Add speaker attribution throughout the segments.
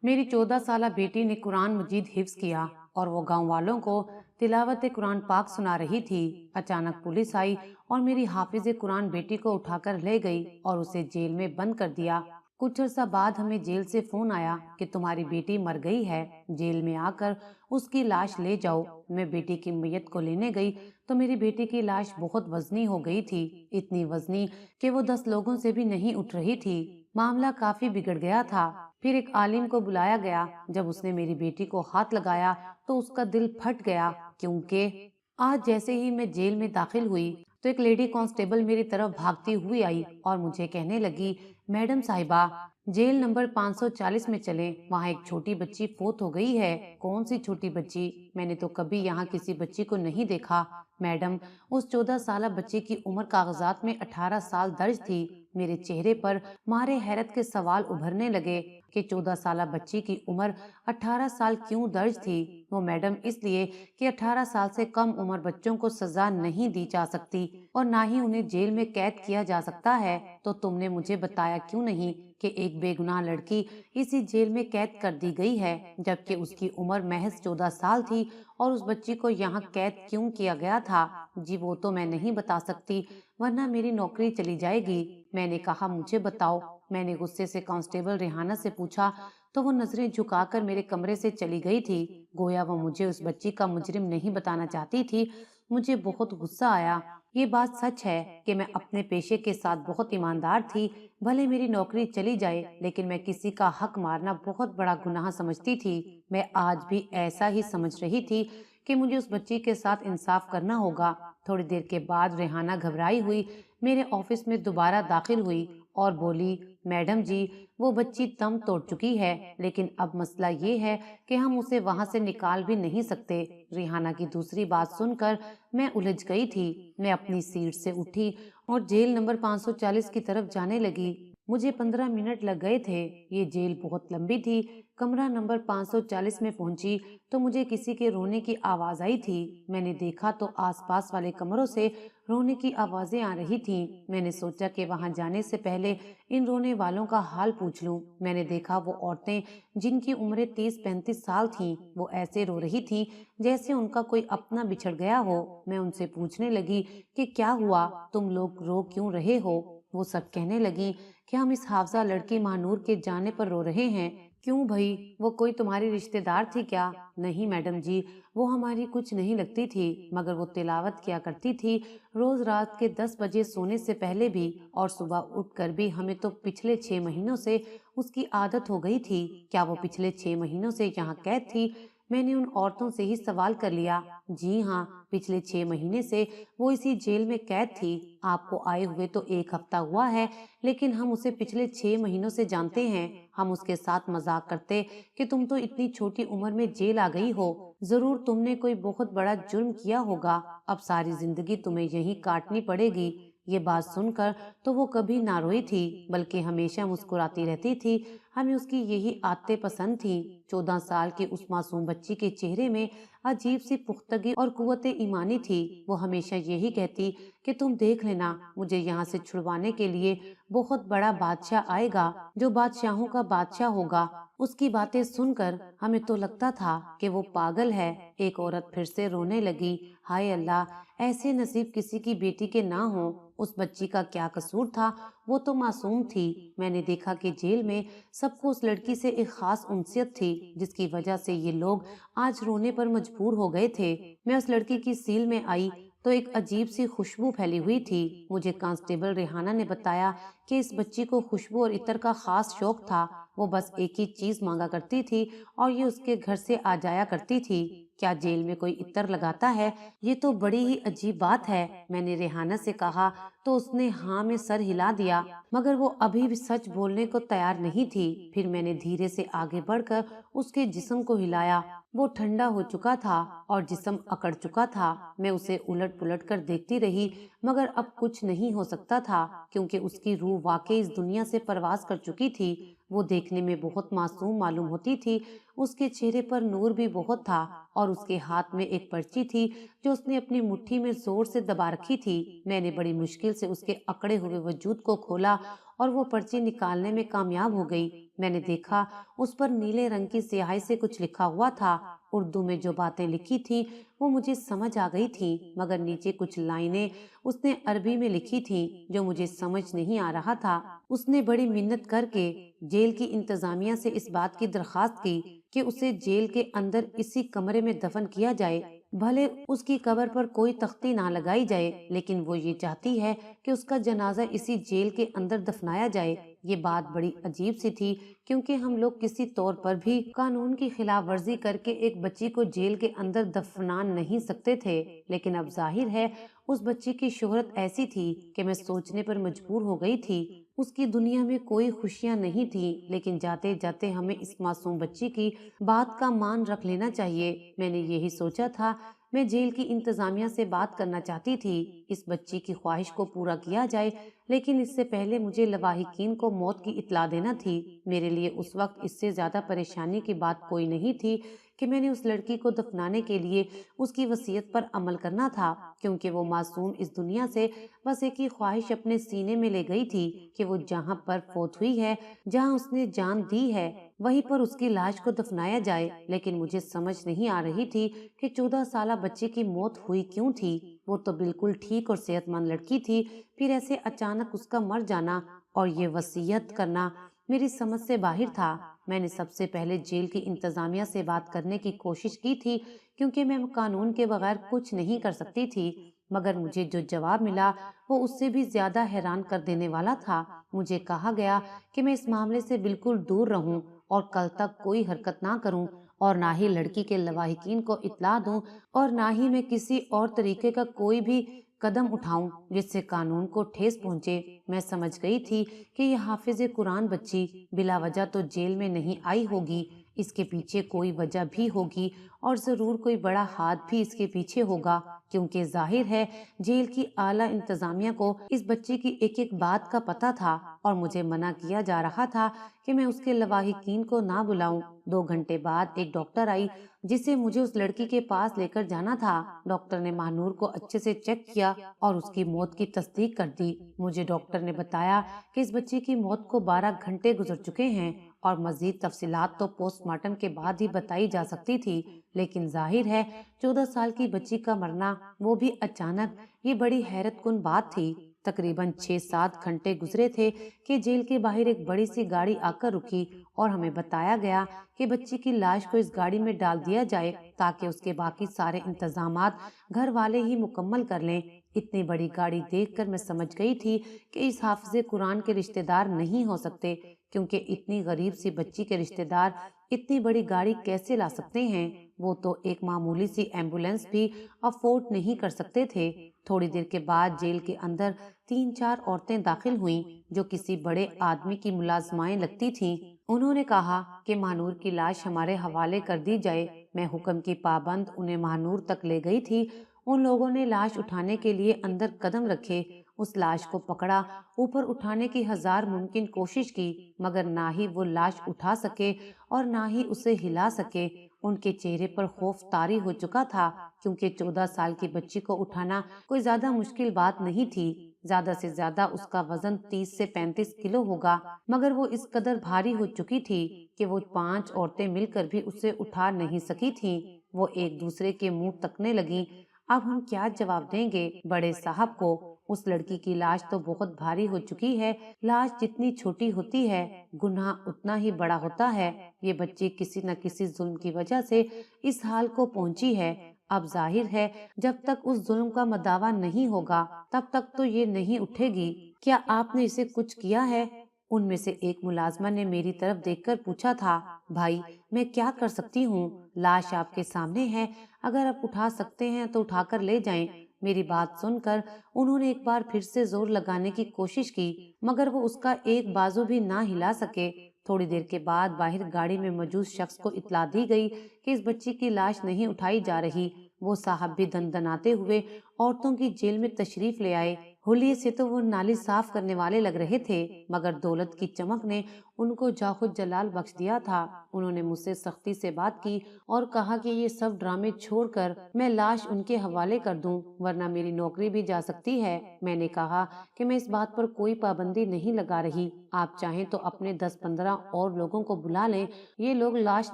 Speaker 1: मेरी 14 साला बेटी ने कुरान मजीद हिफ्ज किया और वो गांव वालों को तिलावत कुरान पाक सुना रही थी। अचानक पुलिस आई और मेरी हाफिज कुरान बेटी को उठाकर ले गई और उसे जेल में बंद कर दिया। कुछ अर्सा बाद हमें जेल से फोन आया कि तुम्हारी बेटी मर गई है, जेल में आकर उसकी लाश ले जाओ। मैं बेटी की मैयत को लेने गई तो मेरी बेटी की लाश बहुत वजनी हो गई थी, इतनी वजनी कि वो 10 लोगों से भी नहीं उठ रही थी। मामला काफी बिगड़ गया था। फिर एक आलिम को बुलाया गया। जब उसने मेरी बेटी को हाथ लगाया तो उसका दिल फट गया, क्योंकि आज जैसे ही मैं जेल में दाखिल हुई तो एक लेडी कांस्टेबल मेरी तरफ भागती हुई आई और मुझे कहने लगी, मैडम साहिबा, जेल नंबर 540 में चलें, वहाँ एक छोटी बच्ची फोत हो गई है। कौन सी छोटी बच्ची? मैंने तो कभी यहाँ किसी बच्ची को नहीं देखा। मैडम, उस 14 साल बच्ची की उम्र कागजात में 18 साल दर्ज थी। मेरे चेहरे पर मारे हैरत के सवाल उभरने लगे कि 14 साल बच्ची की उम्र 18 साल क्यों दर्ज थी? वो मैडम, इसलिए कि 18 साल से कम उम्र बच्चों को सजा नहीं दी जा सकती और ना ही उन्हें जेल में कैद किया जा सकता है। तो तुमने मुझे बताया क्यों नहीं कि एक बेगुनाह लड़की इसी जेल में कैद कर दी गई है, जबकि उसकी उम्र महज 14 साल थी और उस बच्ची को यहाँ कैद क्यों किया गया था? जी वो तो मैं नहीं बता सकती, वरना मेरी नौकरी चली जाएगी। मैंने कहा, मुझे बताओ। मैंने गुस्से से कांस्टेबल रेहाना से पूछा तो वो नजरें झुकाकर मेरे कमरे से चली गई थी, गोया वो मुझे उस बच्ची का मुजरिम नहीं बताना चाहती थी। मुझे बहुत गुस्सा आया। ये बात सच है कि मैं अपने पेशे के साथ बहुत ईमानदार थी। भले मेरी नौकरी चली जाए, लेकिन मैं किसी का हक मारना बहुत बड़ा गुनाह समझती थी। मैं आज भी ऐसा ही समझ रही थी कि मुझे उस बच्ची के साथ इंसाफ करना होगा। थोड़ी देर के बाद रेहाना घबराई हुई मेरे ऑफिस में दोबारा दाखिल हुई और बोली, मैडम जी, वो बच्ची दम तोड़ चुकी है, लेकिन अब मसला ये है कि हम उसे वहां से निकाल भी नहीं सकते। रिहाना की दूसरी बात सुनकर मैं उलझ गई थी। मैं अपनी सीट से उठी और जेल नंबर 540 की तरफ जाने लगी। मुझे 15 मिनट लग गए थे। ये जेल बहुत लंबी थी। कमरा नंबर 540 में पहुंची तो मुझे किसी के रोने की आवाज आई थी। मैंने देखा तो आसपास वाले कमरों से रोने की आवाजें आ रही थीं। मैंने सोचा कि वहां जाने से पहले इन रोने वालों का हाल पूछ लूं। मैंने देखा वो औरतें जिनकी उम्रें 30-35 साल थीं, वो ऐसे रो रही थीं जैसे उनका कोई अपना बिछड़ गया हो। मैं उनसे पूछने लगी कि क्या हुआ, तुम लोग रो क्यों रहे हो? वो सब कहने लगी कि हम इस हाफजा लड़की महानूर के जाने पर रो रहे हैं। क्यों भाई, वो कोई तुम्हारी रिश्तेदार थी क्या? नहीं मैडम जी, वो हमारी कुछ नहीं लगती थी, मगर वो तिलावत किया करती थी रोज रात के 10 बजे सोने से पहले भी, और सुबह उठकर भी। हमें तो पिछले 6 महीनों से उसकी आदत हो गई थी। क्या वो पिछले 6 महीनों से यहाँ कैद थी? मैंने उन औरतों से ही सवाल कर लिया। जी हाँ, पिछले 6 महीने से वो इसी जेल में कैद थी। आपको आए हुए तो 1 हफ्ता हुआ है, लेकिन हम उसे पिछले 6 महीनों से जानते हैं। हम उसके साथ मजाक करते कि तुम तो इतनी छोटी उम्र में जेल आ गई हो, जरूर तुमने कोई बहुत बड़ा जुर्म किया होगा, अब सारी जिंदगी तुम्हें यहीं काटनी पड़ेगी। ये बात सुनकर तो वो कभी ना रोई थी, बल्कि हमेशा मुस्कुराती रहती थी। हमें उसकी यही आदतें पसंद थी। 14 साल की उस मासूम बच्ची के चेहरे में अजीब सी पुख्तगी और कुव्वते ईमानी थी। वो हमेशा यही कहती कि तुम देख लेना, मुझे यहाँ से छुड़वाने के लिए बहुत बड़ा बादशाह आएगा, जो बादशाहों का बादशाह होगा। उसकी बातें सुनकर हमें तो लगता था कि वो पागल है। एक औरत फिर से रोने लगी। हाय अल्लाह, ऐसे नसीब किसी की बेटी के ना हो। उस बच्ची का क्या कसूर था? वो तो मासूम थी। मैंने देखा कि जेल में सबको उस लड़की से एक खास उनसियत थी, जिसकी वजह से ये लोग आज रोने पर मजबूर हो गए थे। मैं उस लड़की की सील में आई तो एक अजीब सी खुशबू फैली हुई थी। मुझे कांस्टेबल रेहाना ने बताया कि इस बच्ची को खुशबू और इत्र का खास शौक था। वो बस एक ही चीज मांगा करती थी और ये उसके घर से आ जाया करती थी। क्या जेल में कोई इत्र लगाता है? ये तो बड़ी ही अजीब बात है, मैंने रेहाना से कहा तो उसने हाँ में सर हिला दिया, मगर वो अभी भी सच बोलने को तैयार नहीं थी। फिर मैंने धीरे से आगे बढ़कर उसके जिस्म को हिलाया। वो ठंडा हो चुका था और जिस्म अकड़ चुका था। मैं उसे उलट पुलट कर देखती रही, मगर अब कुछ नहीं हो सकता था, क्योंकि उसकी रूह वाकई इस दुनिया से परवास कर चुकी थी। वो देखने में बहुत मासूम मालूम होती थी। उसके चेहरे पर नूर भी बहुत था और उसके हाथ में एक पर्ची थी जो उसने अपनी मुट्ठी में जोर से दबा रखी थी। मैंने बड़ी मुश्किल से उसके अकड़े हुए वजूद को खोला और वो पर्ची निकालने में कामयाब हो गई। मैंने देखा उस पर नीले रंग की स्याही से कुछ लिखा हुआ था। उर्दू में जो बातें लिखी थी वो मुझे समझ आ गई थी, मगर नीचे कुछ लाइनें उसने अरबी में लिखी थी जो मुझे समझ नहीं आ रहा था। उसने बड़ी मिन्नत करके जेल की इंतजामिया से इस बात की दरखास्त की कि उसे जेल के अंदर इसी कमरे में दफन किया जाए। भले उसकी कब्र पर कोई तख्ती ना लगाई जाए, लेकिन वो ये चाहती है कि उसका जनाजा इसी जेल के अंदर दफनाया जाए। ये बात बड़ी अजीब सी थी, क्योंकि हम लोग किसी तौर पर भी कानून की खिलाफ वर्जी करके एक बच्ची को जेल के अंदर दफना नहीं सकते थे। लेकिन अब जाहिर है उस बच्ची की शोहरत ऐसी थी कि मैं सोचने पर मजबूर हो गई थी। उसकी दुनिया में कोई खुशियां नहीं थी, लेकिन जाते जाते हमें इस मासूम बच्ची की बात का मान रख लेना चाहिए। मैंने यही सोचा था। मैं जेल की इंतजामिया से बात करना चाहती थी, इस बच्ची की ख्वाहिश को पूरा किया जाए, लेकिन इससे पहले मुझे लवाहिकीन को मौत की इत्तला देना थी। मेरे लिए उस वक्त इससे ज्यादा परेशानी की बात कोई नहीं थी कि मैंने उस लड़की को दफनाने के लिए उसकी वसीयत पर अमल करना था, क्योंकि वो मासूम इस दुनिया से बस एक ही ख्वाहिश अपने सीने में ले गई थी कि वो जहाँ पर फौत हुई है, जहाँ उसने जान दी है, वहीं पर उसकी लाश को दफनाया जाए। लेकिन मुझे समझ नहीं आ रही थी कि 14 साल बच्चे की मौत हुई क्यों थी। वो तो बिल्कुल ठीक और सेहतमंद लड़की थी, फिर ऐसे अचानक उसका मर जाना और ये वसीयत करना मेरी समझ से बाहर था। मैंने सबसे पहले जेल की इंतजामिया से बात करने की कोशिश की थी, क्योंकि मैं कानून के बगैर कुछ नहीं कर सकती थी, मगर मुझे जो जवाब मिला वो उससे भी ज्यादा हैरान कर देने वाला था। मुझे कहा गया कि मैं इस मामले से बिल्कुल दूर रहूं और कल तक कोई हरकत ना करूं, और ना ही लड़की के लवाहिकीन को इत्तला दूं, और ना ही मैं किसी और तरीके का कोई भी कदम उठाऊं जिससे कानून को ठेस पहुंचे। मैं समझ गई थी कि यह हाफिज कुरान बच्ची बिला वजह तो जेल में नहीं आई होगी, इसके पीछे कोई वजह भी होगी और जरूर कोई बड़ा हाथ भी इसके पीछे होगा, क्योंकि जाहिर है जेल की आला इंतजामिया को इस बच्चे की एक एक बात का पता था और मुझे मना किया जा रहा था कि मैं उसके लवाहिकीन को ना बुलाऊं। 2 घंटे बाद एक डॉक्टर आई जिसे मुझे उस लड़की के पास लेकर जाना था। डॉक्टर ने महानूर को अच्छे से चेक किया और उसकी मौत की तस्दीक कर दी। मुझे डॉक्टर ने बताया कि इस बच्ची की मौत को 12 घंटे गुजर चुके हैं और मजीद तफसीलात तो पोस्टमार्टम के बाद ही बताई जा सकती थी, लेकिन जाहिर है 14 साल की बच्ची का मरना, वो भी अचानक, ये बड़ी हैरत कुन बात थी। तकरीबन 6-7 घंटे गुजरे थे कि जेल के बाहर एक बड़ी सी गाड़ी आकर रुकी और हमें बताया गया कि बच्ची की लाश को इस गाड़ी में डाल दिया जाए ताकि उसके बाकी सारे इंतजामात घर वाले ही मुकम्मल कर लें। इतनी बड़ी गाड़ी देखकर मैं समझ गई थी कि इस हाफिज कुरान के रिश्तेदार नहीं हो सकते, क्योंकि इतनी गरीब सी बच्ची के रिश्तेदार इतनी बड़ी गाड़ी कैसे ला सकते हैं। वो तो एक मामूली सी एम्बुलेंस भी अफोर्ड नहीं कर सकते थे। थोड़ी देर के बाद जेल के अंदर 3-4 औरतें दाखिल हुईं जो किसी बड़े आदमी की मुलाजमाएं लगती थीं। उन्होंने कहा कि महानूर की लाश हमारे हवाले कर दी जाए। मैं हुक्म की पाबंद उन्हें महानूर तक ले गई थी। उन लोगों ने लाश उठाने के लिए अंदर कदम रखे, उस लाश को पकड़ा, ऊपर उठाने की 1000 मुमकिन कोशिश की, मगर ना ही वो लाश उठा सके और ना ही उसे हिला सके। उनके चेहरे पर खौफ तारी हो चुका था, क्योंकि 14 साल की बच्ची को उठाना कोई ज्यादा मुश्किल बात नहीं थी। ज्यादा से ज्यादा उसका वजन 30 से 35 किलो होगा, मगर वो इस कदर भारी हो चुकी थी कि वो 5 औरतें मिलकर भी उसे उठा नहीं सकी थीं। वो एक दूसरे के मुंह तकने लगी। अब हम क्या जवाब देंगे बड़े साहब को? उस लड़की की लाश तो बहुत भारी हो चुकी है। लाश जितनी छोटी होती है, गुनाह उतना ही बड़ा होता है। ये बच्ची किसी न किसी जुल्म की वजह से इस हाल को पहुंची है। अब जाहिर है जब तक उस जुल्म का मदावा नहीं होगा तब तक तो ये नहीं उठेगी। क्या आपने इसे कुछ किया है? उनमें से एक मुलाजमा ने मेरी तरफ देखकर पूछा था। भाई, मैं क्या कर सकती हूँ? लाश आपके सामने है, अगर आप उठा सकते हैं तो उठाकर ले जाएं। मेरी बात सुनकर उन्होंने एक बार फिर से जोर लगाने की कोशिश की, मगर वो उसका एक बाजू भी ना हिला सके। थोड़ी देर के बाद बाहर गाड़ी में मौजूद शख्स को इत्तला दी गई कि इस बच्ची की लाश नहीं उठाई जा रही। वो साहब भी दनदनाते हुए औरतों की जेल में तशरीफ ले आए। हुलिये से तो वो नाली साफ करने वाले लग रहे थे, मगर दौलत की चमक ने उनको जाखुद जलाल बख्श दिया था। انہوں نے مجھ سے سختی سے بات کی اور کہا کہ یہ سب ڈرامے چھوڑ کر میں لاش ان کے حوالے کر دوں ورنہ میری نوکری بھی جا سکتی ہے۔ میں نے کہا کہ میں اس بات پر کوئی پابندی نہیں لگا رہی، آپ چاہیں تو اپنے 10-15 اور لوگوں کو بلا لیں، یہ لوگ لاش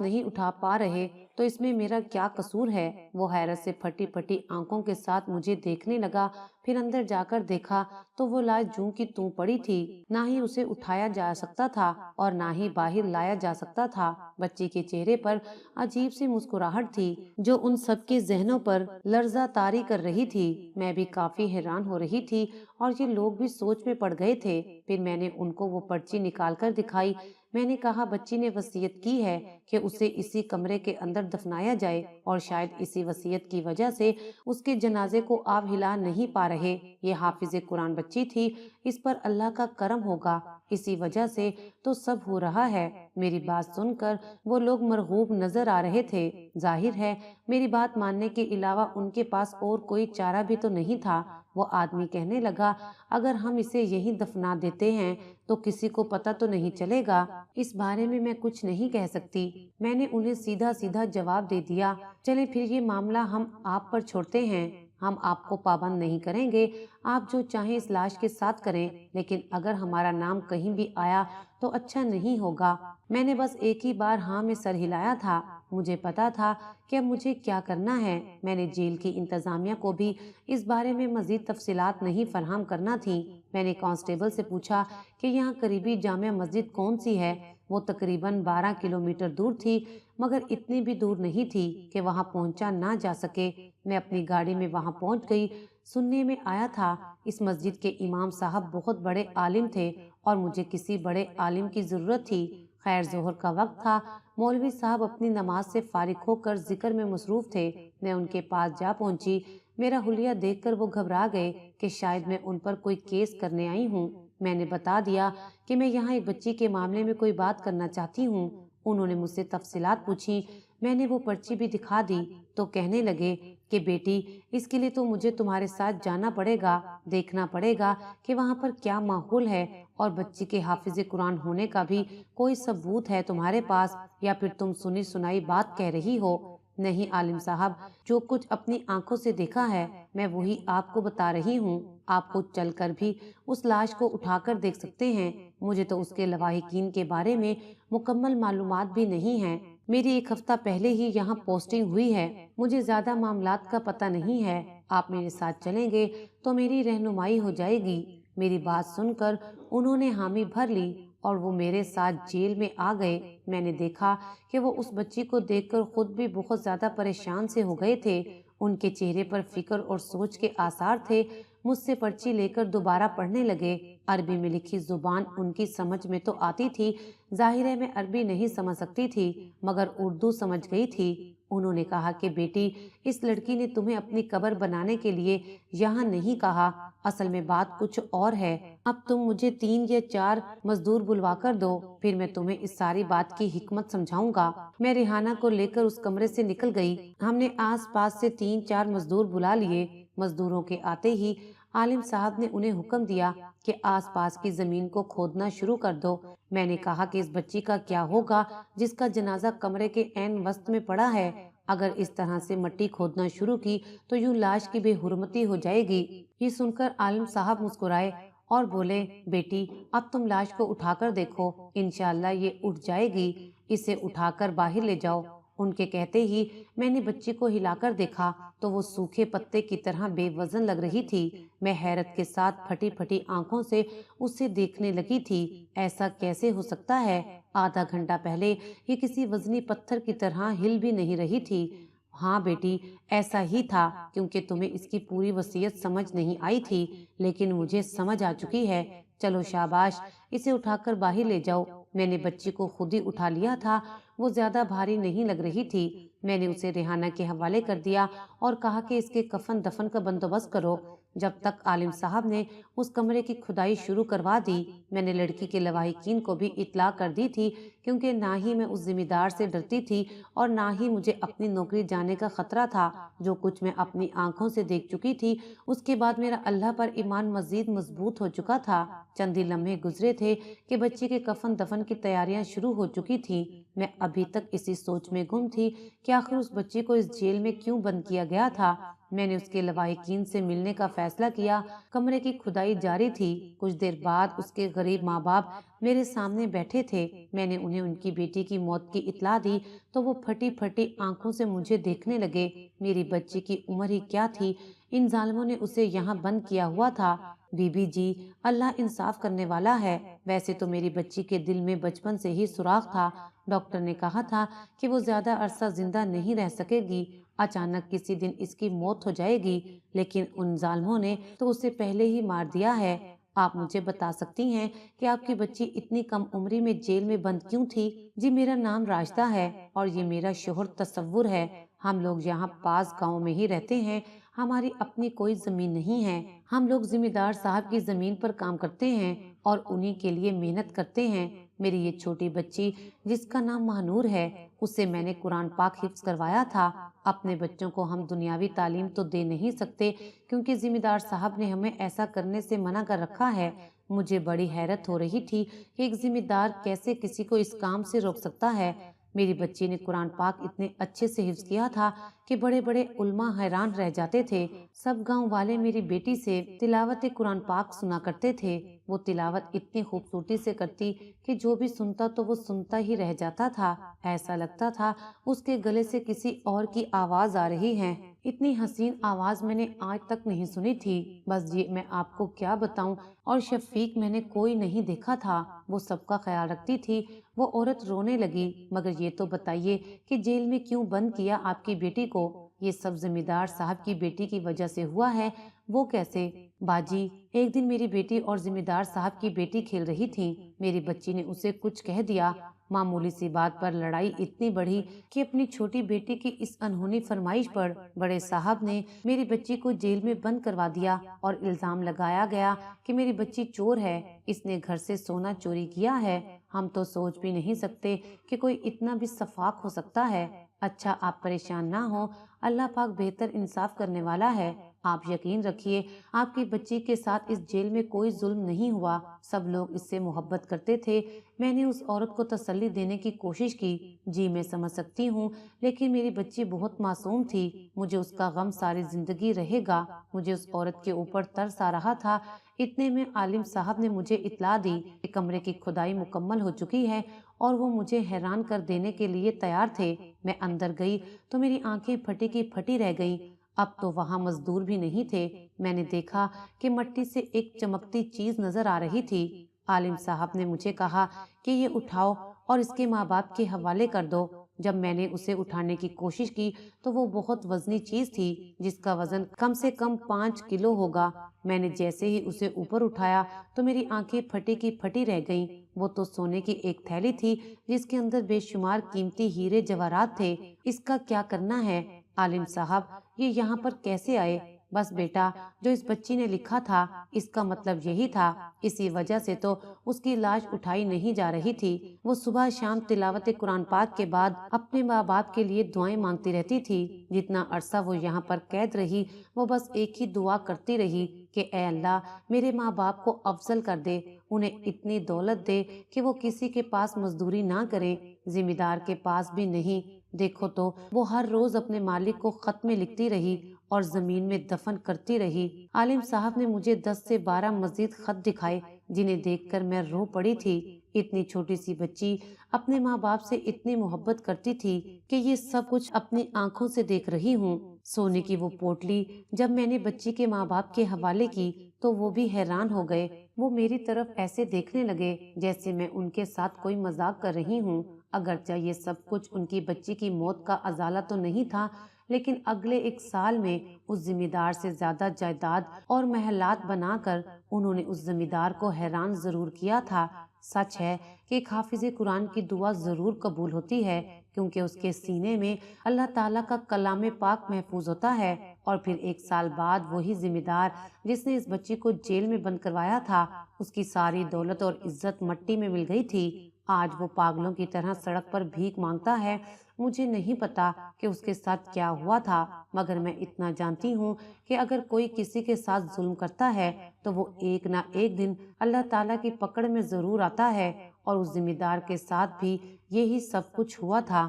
Speaker 1: نہیں اٹھا پا رہے تو اس میں میرا کیا قصور ہے؟ وہ حیرت سے پھٹی پھٹی آنکھوں کے ساتھ مجھے دیکھنے لگا، پھر اندر جا کر دیکھا تو وہ لاش جوں کی توں پڑی تھی، نہ ہی اسے اٹھایا جا سکتا تھا اور نہ ہی باہر لایا جا سکتا تھا۔ بچی کے چہرے پر عجیب سی مسکراہٹ تھی جو ان سب کے ذہنوں پر لرزہ طاری کر رہی تھی۔ میں بھی کافی حیران ہو رہی تھی اور یہ لوگ بھی سوچ میں پڑ گئے تھے۔ پھر میں نے ان کو وہ پرچی نکال کر دکھائی۔ میں نے کہا بچی نے وصیت کی ہے کہ اسے اسی کمرے کے اندر دفنایا جائے اور شاید اسی وصیت کی وجہ سے اس کے جنازے کو آپ ہلا نہیں پا رہے۔ یہ حافظ قرآن بچی تھی، اس پر اللہ کا کرم ہوگا، اسی وجہ سے تو سب ہو رہا ہے۔ میری بات سن کر وہ لوگ مرغوب نظر آ رہے تھے۔ ظاہر ہے میری بات ماننے کے علاوہ ان کے پاس اور کوئی چارہ بھی تو نہیں تھا۔ وہ آدمی کہنے لگا اگر ہم اسے یہیں دفنا دیتے ہیں تو کسی کو پتہ تو نہیں چلے گا، اس بارے میں کچھ نہیں کہہ سکتی۔ میں نے انہیں سیدھا سیدھا جواب دے دیا چلے پھر یہ معاملہ ہم آپ پر چھوڑتے ہیں، ہم آپ کو پابند نہیں کریں گے، آپ جو چاہیں اس لاش کے ساتھ کریں، لیکن اگر ہمارا نام کہیں بھی آیا تو اچھا نہیں ہوگا۔ میں نے بس ایک ہی بار ہاں میں سر ہلایا تھا۔ مجھے پتا تھا کہ اب مجھے کیا کرنا ہے۔ میں نے جیل کی انتظامیہ کو بھی اس بارے میں مزید تفصیلات نہیں فراہم کرنا تھی۔ میں نے کانسٹیبل سے پوچھا کہ یہاں قریبی جامع مسجد کون سی ہے؟ وہ تقریباً 12 کلومیٹر دور تھی، مگر اتنی بھی دور نہیں تھی کہ وہاں پہنچا نہ جا سکے۔ میں اپنی گاڑی میں وہاں پہنچ گئی۔ سننے میں آیا تھا اس مسجد کے امام صاحب بہت بڑے عالم تھے اور مجھے کسی بڑے عالم کی ضرورت تھی۔ خیر ظہر کا وقت تھا، مولوی صاحب اپنی نماز سے فارغ ہو کر ذکر میں مصروف تھے۔ میں ان کے پاس جا پہنچی۔ میرا حلیہ دیکھ کر وہ گھبرا گئے کہ شاید میں ان پر کوئی کیس کرنے آئی ہوں۔ میں نے بتا دیا کہ میں یہاں ایک بچی کے معاملے میں کوئی بات کرنا چاہتی ہوں۔ انہوں نے مجھ سے تفصیلات پوچھی۔ میں نے وہ پرچی بھی دکھا دی تو کہنے لگے کہ بیٹی اس کے لیے تو مجھے تمہارے ساتھ جانا پڑے گا، دیکھنا پڑے گا کہ وہاں پر کیا ماحول ہے اور بچی کے حافظ قرآن ہونے کا بھی کوئی ثبوت ہے تمہارے پاس یا پھر تم سنی سنائی بات کہہ رہی ہو؟ نہیں عالم صاحب، جو کچھ اپنی آنکھوں سے دیکھا ہے میں وہی آپ کو بتا رہی ہوں۔ آپ خود چل کر بھی اس لاش کو اٹھا کر دیکھ سکتے ہیں۔ مجھے تو اس کے لواحقین کے بارے میں مکمل معلومات بھی نہیں ہیں۔ میری ایک ہفتہ پہلے ہی یہاں پوسٹنگ ہوئی ہے، مجھے زیادہ معاملات کا پتہ نہیں ہے۔ آپ میرے ساتھ چلیں گے تو میری رہنمائی ہو جائے گی۔ میری بات سن کر انہوں نے حامی بھر لی اور وہ میرے ساتھ جیل میں آ گئے۔ میں نے دیکھا کہ وہ اس بچی کو دیکھ کر خود بھی بہت زیادہ پریشان سے ہو گئے تھے۔ ان کے چہرے پر فکر اور سوچ کے آثار تھے۔ مجھ سے پرچی لے کر دوبارہ پڑھنے لگے۔ عربی میں لکھی زبان ان کی سمجھ میں تو آتی تھی، ظاہر ہے میں عربی نہیں سمجھ سکتی تھی مگر اردو سمجھ گئی تھی۔ انہوں نے کہا کہ بیٹی اس لڑکی نے تمہیں اپنی قبر بنانے کے لیے یہاں نہیں کہا، اصل میں بات کچھ اور ہے۔ اب تم مجھے 3 یا 4 مزدور بلوا کر دو، پھر میں تمہیں اس ساری بات کی حکمت سمجھاؤں گا۔ میں ریحانہ کو لے کر اس کمرے سے نکل گئی۔ ہم نے آس پاس سے 3-4 مزدور بلا لیے۔ مزدوروں کے آتے ہی عالم صاحب نے انہیں حکم دیا کہ آس پاس کی زمین کو کھودنا شروع کر دو۔ میں نے کہا کہ اس بچی کا کیا ہوگا جس کا جنازہ کمرے کے عین وسط میں پڑا ہے؟ اگر اس طرح سے مٹی کھودنا شروع کی تو یوں لاش کی بے حرمتی ہو جائے گی۔ یہ سن کر عالم صاحب مسکرائے اور بولے بیٹی اب تم لاش کو اٹھا کر دیکھو، انشاءاللہ یہ اٹھ جائے گی، اسے اٹھا کر باہر لے جاؤ۔ ان کے کہتے ہی میں نے بچی کو ہلا کر دیکھا تو وہ سوکھے پتے کی طرح بے وزن لگ رہی تھی۔ میں حیرت کے ساتھ پھٹی پھٹی آنکھوں سے اسے دیکھنے لگی تھی۔ ایسا کیسے ہو سکتا ہے؟ آدھا گھنٹہ پہلے یہ کسی وزنی پتھر کی طرح ہل بھی نہیں رہی تھی۔ ہاں بیٹی ایسا ہی تھا، کیونکہ تمہیں اس کی پوری وصیت سمجھ نہیں آئی تھی، لیکن مجھے سمجھ آ چکی ہے۔ چلو شاباش، اسے اٹھا کر باہر لے جاؤ۔ میں نے بچی کو خود ہی اٹھا لیا تھا، وہ زیادہ بھاری نہیں لگ رہی تھی۔ میں نے اسے ریحانہ کے حوالے کر دیا اور کہا کہ اس کے کفن دفن کا بندوبست کرو۔ جب تک عالم صاحب نے اس کمرے کی کھدائی شروع کروا دی، میں نے لڑکی کے لواحقین کو بھی اطلاع کر دی تھی، کیونکہ نہ ہی میں اس ذمہ دار سے ڈرتی تھی اور نہ ہی مجھے اپنی نوکری جانے کا خطرہ تھا۔ جو کچھ میں اپنی آنکھوں سے دیکھ چکی تھی اس کے بعد میرا اللہ پر ایمان مزید مضبوط ہو چکا تھا۔ چند ہی لمحے گزرے تھے کہ بچی کے کفن دفن کی تیاریاں شروع ہو چکی تھیں۔ मैं अभी तक इसी सोच में गुम थी कि आखिर उस बच्ची को इस जेल में क्यों बंद किया गया था। मैंने उसके लवाहिकीन से मिलने का फैसला किया। कमरे की खुदाई जारी थी। कुछ देर बाद उसके गरीब माँ बाप मेरे सामने बैठे थे। मैंने उन्हें उनकी बेटी की मौत की इत्तला दी तो वो फटी फटी आंखों से मुझे देखने लगे। मेरी बच्ची की उम्र ही क्या थी, इन जालिमों ने उसे यहाँ बंद किया हुआ था। बीबी जी, अल्लाह इंसाफ करने वाला है। वैसे तो मेरी बच्ची के दिल में बचपन से ही सुराख था। डॉक्टर ने कहा था कि वो ज्यादा अरसा जिंदा नहीं रह सकेगी, अचानक किसी दिन इसकी मौत हो जाएगी, लेकिन उन जालिमों ने तो उसे पहले ही मार दिया है। आप मुझे बता सकती हैं कि आपकी बच्ची इतनी कम उम्री में जेल में बंद क्यों थी? जी, मेरा नाम राशिदा है और ये मेरा शोहर तसव्वुर है। हम लोग यहाँ पास गांव में ही रहते हैं। हमारी अपनी कोई जमीन नहीं है। हम लोग जिम्मेदार साहब की जमीन पर काम करते हैं और उन्हीं के लिए मेहनत करते हैं। मेरी ये छोटी बच्ची जिसका नाम महानूर है, उसे मैंने कुरान पाक हिफ्ज करवाया था। अपने बच्चों को हम दुनियावी तालीम तो दे नहीं सकते क्योंकि जिम्मेदार साहब ने हमें ऐसा करने से मना कर रखा है। मुझे बड़ी हैरत हो रही थी कि एक जिम्मेदार कैसे किसी को इस काम से रोक सकता है। मेरी बच्ची ने कुरान पाक इतने अच्छे से हिफ्ज किया था कि बड़े बड़े उल्मा हैरान रह जाते थे। सब गांव वाले मेरी बेटी से तिलावत कुरान पाक सुना करते थे। वो तिलावत इतनी खूबसूरती से करती कि जो भी सुनता तो वो सुनता ही रह जाता था। ऐसा लगता था उसके गले से किसी और की आवाज आ रही है। इतनी हसीन आवाज मैंने आज तक नहीं सुनी थी। बस ये मैं आपको क्या बताऊं। और शफीक मैंने कोई नहीं देखा था, वो सबका ख्याल रखती थी। वो औरत रोने लगी। मगर ये तो बताइए कि जेल में क्यों बंद किया आपकी बेटी को? ये सब जमींदार साहब की बेटी की वजह से हुआ है। वो कैसे? बाजी, एक दिन मेरी बेटी और जिम्मेदार साहब की बेटी खेल रही थी। मेरी बच्ची ने उसे कुछ कह दिया। मामूली सी बात पर लड़ाई इतनी बढ़ी कि अपनी छोटी बेटी की इस अनहोनी फरमाइश पर बड़े साहब ने मेरी बच्ची को जेल में बंद करवा दिया और इल्जाम लगाया गया कि मेरी बच्ची चोर है, इसने घर से सोना चोरी किया है। हम तो सोच भी नहीं सकते कि कोई इतना भी सफाक हो सकता है। अच्छा, आप परेशान ना हो, अल्लाह पाक बेहतर इंसाफ करने वाला है। आप यकीन रखिए, आपकी बच्ची के साथ इस जेल में कोई जुल्म नहीं हुआ। सब लोग इससे मोहब्बत करते थे। मैंने उस औरत को तसल्ली देने की कोशिश की। जी, मैं समझ सकती हूँ, लेकिन मेरी बच्ची बहुत मासूम थी। मुझे उसका गम सारी जिंदगी रहेगा। मुझे उस औरत के ऊपर तरस आ रहा था। इतने में आलिम साहब ने मुझे इत्तला दी कि कमरे की खुदाई मुकम्मल हो चुकी है और वो मुझे हैरान कर देने के लिए तैयार थे। मैं अंदर गई तो मेरी आंखें फटी की फटी रह गईं। अब तो वहां मजदूर भी नहीं थे। मैंने देखा कि मिट्टी से एक चमकती चीज नजर आ रही थी। आलिम साहब ने मुझे कहा कि ये उठाओ और इसके माँ बाप के हवाले कर दो। जब मैंने उसे उठाने की कोशिश की तो वो बहुत वजनी चीज थी जिसका वजन कम से कम 5 किलो होगा। मैंने जैसे ही उसे ऊपर उठाया तो मेरी आंखें फटी की फटी रह गईं। वो तो सोने की एक थैली थी जिसके अंदर बेशुमार कीमती हीरे जवाहरात थे। इसका क्या करना है आलिम साहब? ये यहाँ पर कैसे आए? बस बेटा, जो इस बच्ची ने लिखा था इसका मतलब यही था। इसी वजह से तो उसकी लाश उठाई नहीं जा रही थी। वो सुबह शाम तिलावत कुरान पाक के बाद अपने माँ बाप के लिए दुआएं मांगती रहती थी। जितना अरसा वो यहाँ पर कैद रही, वो बस एक ही दुआ करती रही कि ए अल्लाह, मेरे माँ बाप को अफजल कर दे, उन्हें इतनी दौलत दे कि वो किसी के पास मजदूरी ना करें, जिम्मेदार के पास भी नहीं। देखो तो वो हर रोज अपने मालिक को खत में लिखती रही और जमीन में दफन करती रही। आलिम साहब ने मुझे 10 से 12 मजीद खत दिखाए जिन्हें देखकर मैं रो पड़ी थी। इतनी छोटी सी बच्ची अपने माँ बाप से इतनी मोहब्बत करती थी कि ये सब कुछ अपनी आंखों से देख रही हूँ। सोने की वो पोटली जब मैंने बच्ची के माँ बाप के हवाले की तो वो भी हैरान हो गए। वो मेरी तरफ ऐसे देखने लगे जैसे मैं उनके साथ कोई मजाक कर रही हूँ। अगरचे ये सब कुछ उनकी बच्ची की मौत का अजाला तो नहीं था, लेकिन अगले 1 साल में उस जिम्मेदार से ज्यादा जायदाद और महलात बनाकर उन्होंने उस जमींदार को हैरान जरूर किया था। सच है कि एक हाफिज कुरान की दुआ जरूर कबूल होती है क्योंकि उसके सीने में अल्लाह ताला का कलाम पाक महफूज होता है। और फिर 1 साल बाद वही जिम्मेदार जिसने इस बच्ची को जेल में बंद करवाया था, उसकी सारी दौलत और इज्जत मट्टी में मिल गई थी। आज वो पागलों की तरह सड़क पर भीख मांगता है। मुझे नहीं पता कि उसके साथ क्या हुआ था, मगर मैं इतना जानती हूँ कि अगर कोई किसी के साथ जुल्म करता है तो वो एक ना एक दिन अल्लाह ताला की पकड़ में जरूर आता है اور اس ذمہ دار کے ساتھ بھی یہی سب کچھ ہوا تھا۔